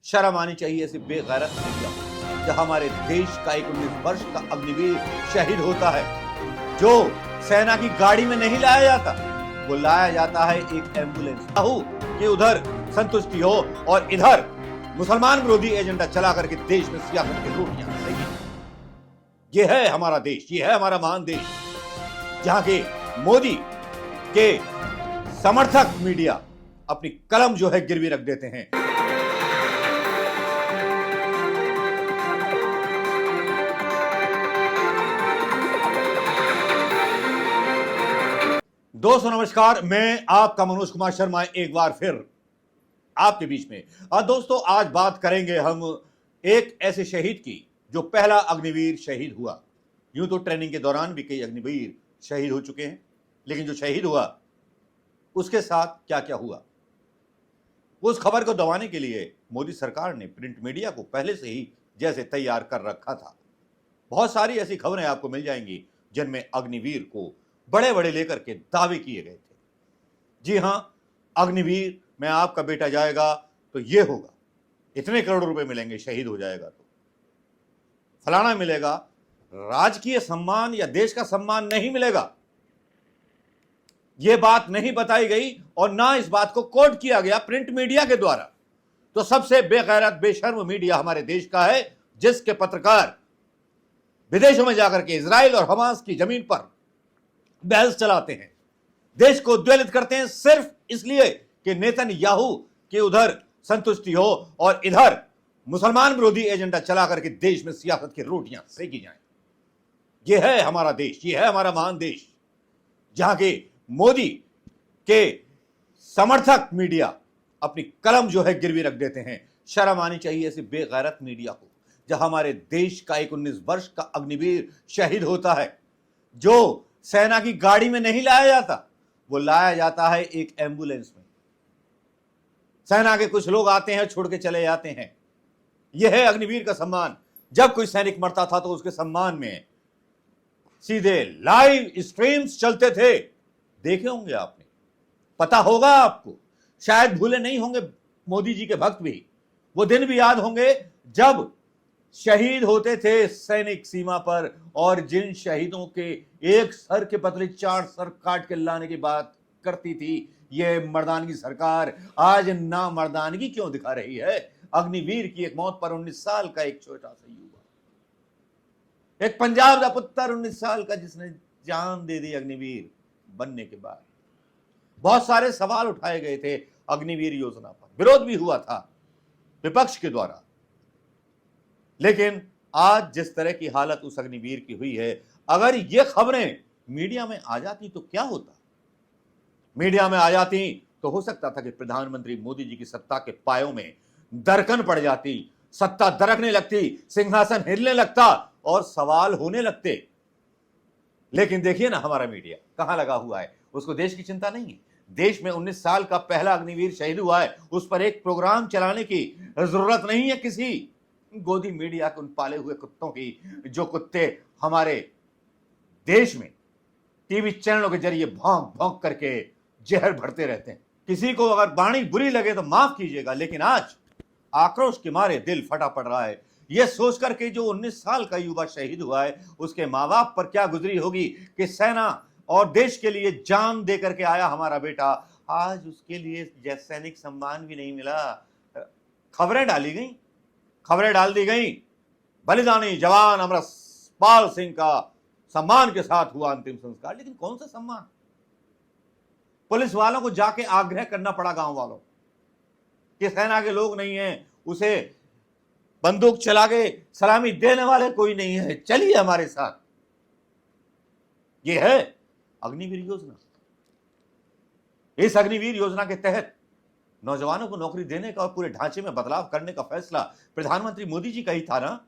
शर्म आनी चाहिए ऐसी बेगैरत मीडिया को। जब हमारे देश का एक 19 वर्ष का अग्निवीर शहीद होता है, जो सेना की गाड़ी में नहीं लाया जाता, वो लाया जाता है एक एम्बुलेंस। कि उधर संतुष्टि हो और इधर मुसलमान विरोधी एजेंडा चला करके देश में सियासत की रोटियां सही। ये है हमारा देश, ये है हमारा महान देश, जहां के मोदी के समर्थक मीडिया अपनी कलम जो है गिरवी रख देते हैं। दोस्तों नमस्कार, मैं आपका मनोज कुमार शर्मा एक बार फिर आपके बीच में। और दोस्तों आज बात करेंगे हम एक ऐसे शहीद की जो पहला अग्निवीर शहीद हुआ। यूं तो ट्रेनिंग के दौरान भी कई अग्निवीर शहीद हो चुके हैं, लेकिन जो शहीद हुआ उसके साथ क्या क्या हुआ, उस खबर को दबाने के लिए मोदी सरकार ने प्रिंट मीडिया को पहले से ही जैसे तैयार कर रखा था। बहुत सारी ऐसी खबरें आपको मिल जाएंगी जिनमें अग्निवीर को बड़े बड़े लेकर के दावे किए गए थे। जी हां, अग्निवीर में आपका बेटा जाएगा तो ये होगा, इतने करोड़ रुपए मिलेंगे, शहीद हो जाएगा तो फलाना मिलेगा, राजकीय सम्मान या देश का सम्मान नहीं मिलेगा। यह बात नहीं बताई गई और ना इस बात को कोट किया गया प्रिंट मीडिया के द्वारा। तो सबसे बेगैरत बेशर्म मीडिया हमारे देश का है, जिसके पत्रकार विदेशों में जाकर के इजराइल और हमास की जमीन पर बहस चलाते हैं, देश को उद्वेलित करते हैं सिर्फ इसलिए कि नेतन्याहू के उधर संतुष्टि हो और इधर मुसलमान विरोधी एजेंडा चला करके देश में सियासत की रोटियां सेकी जाएं। यह है हमारा देश, यह है हमारा महान देश, जहां के मोदी के समर्थक मीडिया अपनी कलम जो है गिरवी रख देते हैं। शर्म आनी चाहिए ऐसी बेगैरत मीडिया को। जब हमारे देश का एक 19 वर्ष का अग्निवीर शहीद होता है, जो सेना की गाड़ी में नहीं लाया जाता, वो लाया जाता है एक एम्बुलेंस में। सेना के कुछ लोग आते हैं, छोड़ के चले जाते हैं। यह है अग्निवीर का सम्मान। जब कोई सैनिक मरता था तो उसके सम्मान में सीधे लाइव स्ट्रीम्स चलते थे, देखे होंगे आपने, पता होगा आपको, शायद भूले नहीं होंगे मोदी जी के भक्त भी। वो दिन भी याद होंगे जब शहीद होते थे सैनिक सीमा पर, और जिन शहीदों के एक सर के बदले 4 सर काट के लाने की बात करती थी ये मर्दानगी सरकार, आज ना मर्दानगी क्यों दिखा रही है। अग्निवीर की एक मौत पर 19 साल का एक छोटा सा युवा, एक पंजाब का पुत्र 19 साल का, जिसने जान दे दी अग्निवीर बनने के बाद। बहुत सारे सवाल उठाए गए थे अग्निवीर योजना पर, विरोध भी हुआ था विपक्ष के द्वारा, लेकिन आज जिस तरह की हालत उस अग्निवीर की हुई है, अगर ये खबरें मीडिया में आ जाती तो क्या होता। मीडिया में आ जाती तो हो सकता था कि प्रधानमंत्री मोदी जी की सत्ता के पायों में दरकन पड़ जाती, सत्ता दरकने लगती, सिंहासन हिलने लगता और सवाल होने लगते। लेकिन देखिए ना, हमारा मीडिया कहां लगा हुआ है, उसको देश की चिंता नहीं है। देश में 19 साल का पहला अग्निवीर शहीद हुआ है, उस पर एक प्रोग्राम चलाने की जरूरत नहीं है किसी गोदी मीडिया के उन पाले हुए कुत्तों की, जो कुत्ते हमारे देश में टीवी चैनलों के जरिए भौंक भौंक करके जहर भरते रहते हैं। किसी को अगर वाणी बुरी लगे तो माफ कीजिएगा, लेकिन आज आक्रोश के मारे दिल फटा पड़ रहा है, यह सोचकर के जो 19 साल का युवा शहीद हुआ है, उसके माँ बाप पर क्या गुजरी होगी कि सेना और देश के लिए जान दे करके आया हमारा बेटा, आज उसके लिए सैनिक सम्मान भी नहीं मिला। खबरें डाल दी गई, बलिदानी जवान अमरपाल सिंह का सम्मान के साथ हुआ अंतिम संस्कार, लेकिन कौन सा सम्मान। पुलिस वालों को जाके आग्रह करना पड़ा गांव वालों कि सेना के लोग नहीं हैं, उसे बंदूक चला के सलामी देने वाले कोई नहीं है, चलिए हमारे साथ। यह है अग्निवीर योजना। इस अग्निवीर योजना के तहत नौजवानों को नौकरी देने का और पूरे ढांचे में बदलाव करने का फैसला प्रधानमंत्री मोदी जी का ही था ना।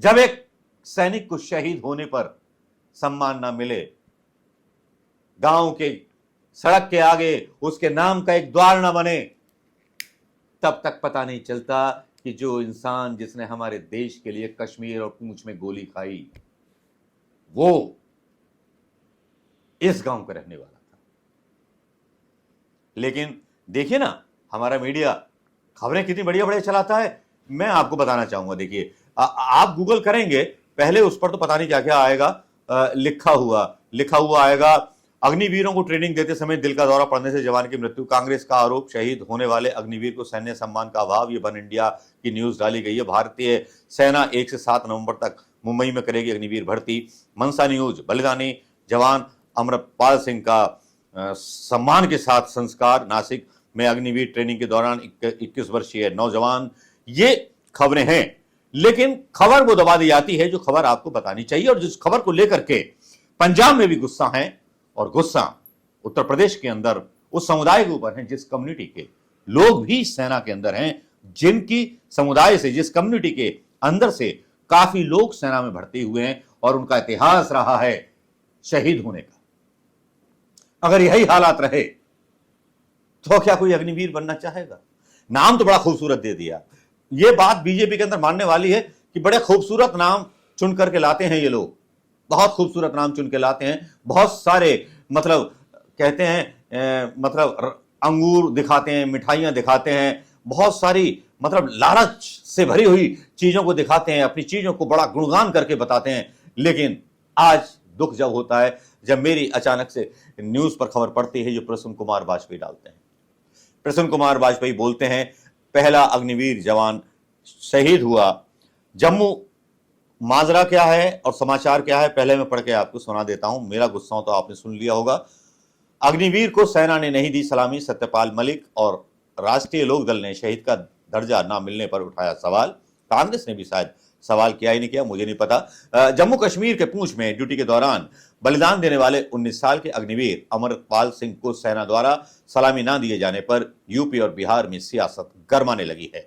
जब एक सैनिक को शहीद होने पर सम्मान ना मिले, गांव के सड़क के आगे उसके नाम का एक द्वार ना बने, तब तक पता नहीं चलता कि जो इंसान जिसने हमारे देश के लिए कश्मीर और पूंछ में गोली खाई, वो इस गांव का रहने वाला था। लेकिन देखिए ना, हमारा मीडिया खबरें कितनी बढ़िया बढ़िया चलाता है, मैं आपको बताना चाहूंगा। देखिए, आप गूगल करेंगे पहले, उस पर तो पता नहीं क्या क्या आएगा, लिखा हुआ आएगा, अग्निवीरों को ट्रेनिंग देते समय दिल का दौरा पड़ने से जवान की मृत्यु, कांग्रेस का आरोप, शहीद होने वाले अग्निवीर को सैन्य सम्मान का अभाव। ये वन इंडिया की न्यूज डाली गई है। भारतीय सेना 1 से 7 नवंबर तक मुंबई में करेगी अग्निवीर भर्ती। मनसा न्यूज, बलिदानी जवान अमरपाल सिंह का सम्मान के साथ संस्कार, नासिक में अग्निवीर ट्रेनिंग के दौरान 21 वर्षीय नौजवान। ये खबरें हैं, लेकिन खबर वो दबा दी जाती है जो खबर आपको बतानी चाहिए, और जिस खबर को लेकर के पंजाब में भी गुस्सा है, और गुस्सा उत्तर प्रदेश के अंदर उस समुदाय के ऊपर है जिस कम्युनिटी के लोग भी सेना के अंदर हैं, जिनकी समुदाय से, जिस कम्युनिटी के अंदर से काफी लोग सेना में भर्ती हुए हैं और उनका इतिहास रहा है शहीद होने का। अगर यही हालात रहे तो क्या कोई अग्निवीर बनना चाहेगा? नाम तो बड़ा खूबसूरत दे दिया। ये बात बीजेपी के अंदर मानने वाली है कि बड़े खूबसूरत नाम चुन करके लाते हैं ये लोग, बहुत खूबसूरत नाम चुन के लाते हैं, बहुत सारे मतलब कहते हैं मतलब अंगूर दिखाते हैं, मिठाइयां दिखाते हैं, बहुत सारी मतलब लालच से भरी हुई चीजों को दिखाते हैं, अपनी चीजों को बड़ा गुणगान करके बताते हैं। लेकिन आज दुख जब होता है जब मेरी अचानक से न्यूज पर खबर पड़ती है जो प्रसन्न कुमार वाजपेयी डालते हैं। प्रसन्न कुमार वाजपेयी बोलते हैं, पहला अग्निवीर जवान शहीद हुआ। जम्मू माजरा क्या है और समाचार क्या है, पहले मैं पढ़ के आपको सुना देता हूं। मेरा गुस्सा तो आपने सुन लिया होगा। अग्निवीर को सेना ने नहीं दी सलामी, सत्यपाल मलिक और राष्ट्रीय लोकदल ने शहीद का दर्जा ना मिलने पर उठाया सवाल। कांग्रेस ने भी शायद सवाल किया ही नहीं किया, मुझे नहीं पता। जम्मू कश्मीर के पूंछ में ड्यूटी के दौरान बलिदान देने वाले 19 साल के अग्निवीर अमरपाल सिंह को सेना द्वारा सलामी ना दिए जाने पर यूपी और बिहार में सियासत गरमाने लगी है।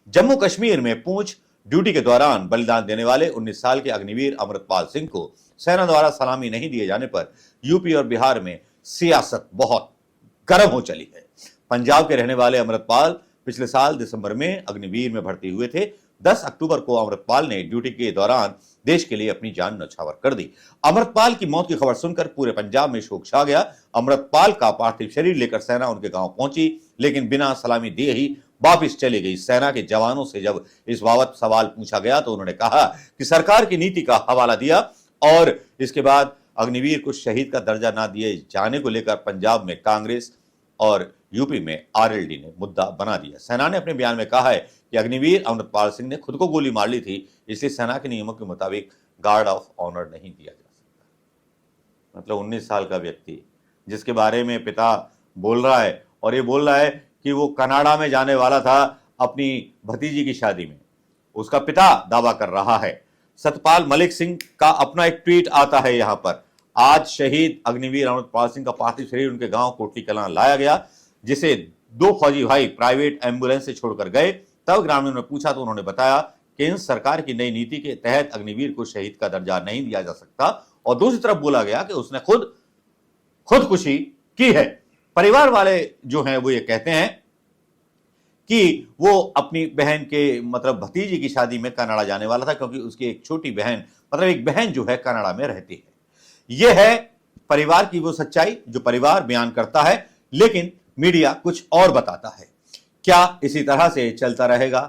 जम्मू कश्मीर में पूंछ ड्यूटी के दौरान बलिदान देने वाले 19 साल के अग्निवीर अमरपाल सिंह को सेना द्वारा सलामी नहीं दिए जाने पर यूपी और बिहार में सियासत बहुत गर्म हो चली है। पंजाब के रहने वाले अमृतपाल पिछले साल दिसंबर में अग्निवीर में भर्ती हुए थे। 10 अक्टूबर को अमृतपाल ने ड्यूटी के दौरान देश के लिए अपनी जान न्यौछावर कर दी। अमृतपाल की मौत की खबर सुनकर पूरे पंजाब में शोक छा गया। अमृतपाल का पार्थिव शरीर लेकर सेना उनके गांव पहुंची, लेकिन बिना सलामी दिए ही वापिस चली गई। सेना के जवानों से जब इस बाबत सवाल पूछा गया तो उन्होंने कहा कि सरकार की नीति का हवाला दिया, और इसके बाद अग्निवीर को शहीद का दर्जा ना दिए जाने को लेकर पंजाब में कांग्रेस और यूपी में आरएलडी ने मुद्दा बना दिया। सेना ने अपने बयान में कहा है कि अग्निवीर अमृतपाल सिंह ने खुद को गोली मार ली थी, इसलिए सेना के नियमों के मुताबिक गार्ड ऑफ ऑनर नहीं दिया जा सकता। मतलब 19 साल का व्यक्ति जिसके बारे में पिता बोल रहा है, और ये बोल रहा है कि वो कनाडा में जाने वाला था अपनी भतीजी की शादी में, उसका पिता दावा कर रहा है। सतपाल मलिक सिंह का अपना एक ट्वीट आता है यहाँ पर, आज शहीद अग्निवीर अमृतपाल सिंह का पार्थिव शरीर उनके गांव कोटी कलां लाया गया, जिसे 2 फौजी भाई प्राइवेट एम्बुलेंस से छोड़कर गए। तब ग्रामीणों ने पूछा तो उन्होंने बताया कि इन सरकार की नई नीति के तहत अग्निवीर को शहीद का दर्जा नहीं दिया जा सकता, और दूसरी तरफ बोला गया कि उसने खुदकुशी की है। परिवार वाले जो हैं वो ये कहते हैं कि वो अपनी बहन के मतलब भतीजी की शादी में कनाडा जाने वाला था, क्योंकि उसकी एक छोटी बहन मतलब एक बहन जो है कनाडा में रहती है। यह है परिवार की वो सच्चाई जो परिवार बयान करता है, लेकिन मीडिया कुछ और बताता है। क्या इसी तरह से चलता रहेगा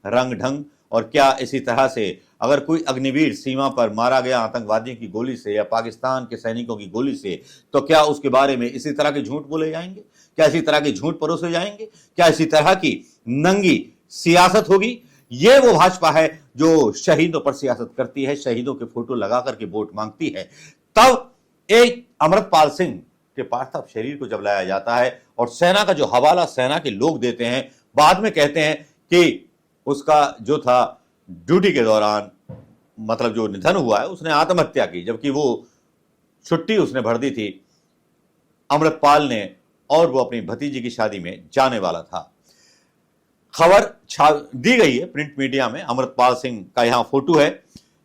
रंग ढंग, और क्या इसी तरह से अगर कोई अग्निवीर सीमा पर मारा गया आतंकवादियों की गोली से या पाकिस्तान के सैनिकों की गोली से, तो क्या उसके बारे में इसी तरह के झूठ बोले जाएंगे? क्या इसी तरह के झूठ परोसे जाएंगे? क्या इसी तरह की नंगी सियासत होगी? ये वो भाजपा है जो शहीदों पर सियासत करती है, शहीदों के फोटो लगा करके वोट मांगती है। तब एक अमृतपाल सिंह के पार्थिव शरीर को जब लाया जाता है और सेना का जो हवाला सेना के लोग देते हैं, बाद में कहते हैं कि उसका जो था ड्यूटी के दौरान मतलब जो निधन हुआ है उसने आत्महत्या की, जबकि वो छुट्टी उसने भर दी थी अमृतपाल ने, और वो अपनी भतीजी की शादी में जाने वाला था। खबर दी गई है प्रिंट मीडिया में। अमृतपाल सिंह का यहां फोटो है।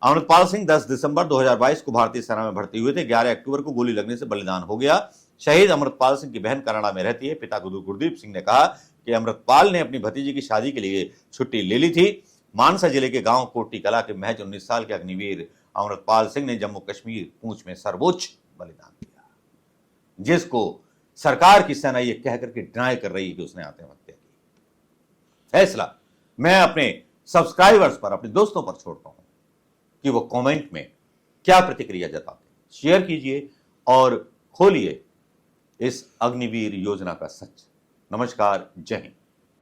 अमृतपाल सिंह 10 दिसंबर 2022 को भारतीय सेना में भर्ती हुए थे। 11 अक्टूबर को गोली लगने से बलिदान हो गया। शहीद अमृतपाल सिंह की बहन कनाडा में रहती है। पिता गुरदीप सिंह ने कहा कि अमृतपाल ने अपनी भतीजी की शादी के लिए छुट्टी ले ली थी। मानसा जिले के गांव कोटी कला के महज 19 साल के अग्निवीर अमृतपाल सिंह ने जम्मू कश्मीर पूंछ में सर्वोच्च बलिदान दिया, जिसको सरकार की सेना ये कहकर के डिनाई कर रही है कि उसने आत्महत्या की। फैसला मैं अपने सब्सक्राइबर्स पर, अपने दोस्तों पर छोड़ता हूं कि वो कमेंट में क्या प्रतिक्रिया जताते हैं। शेयर कीजिए और खोलिए इस अग्निवीर योजना का सच। नमस्कार, जय हिंद।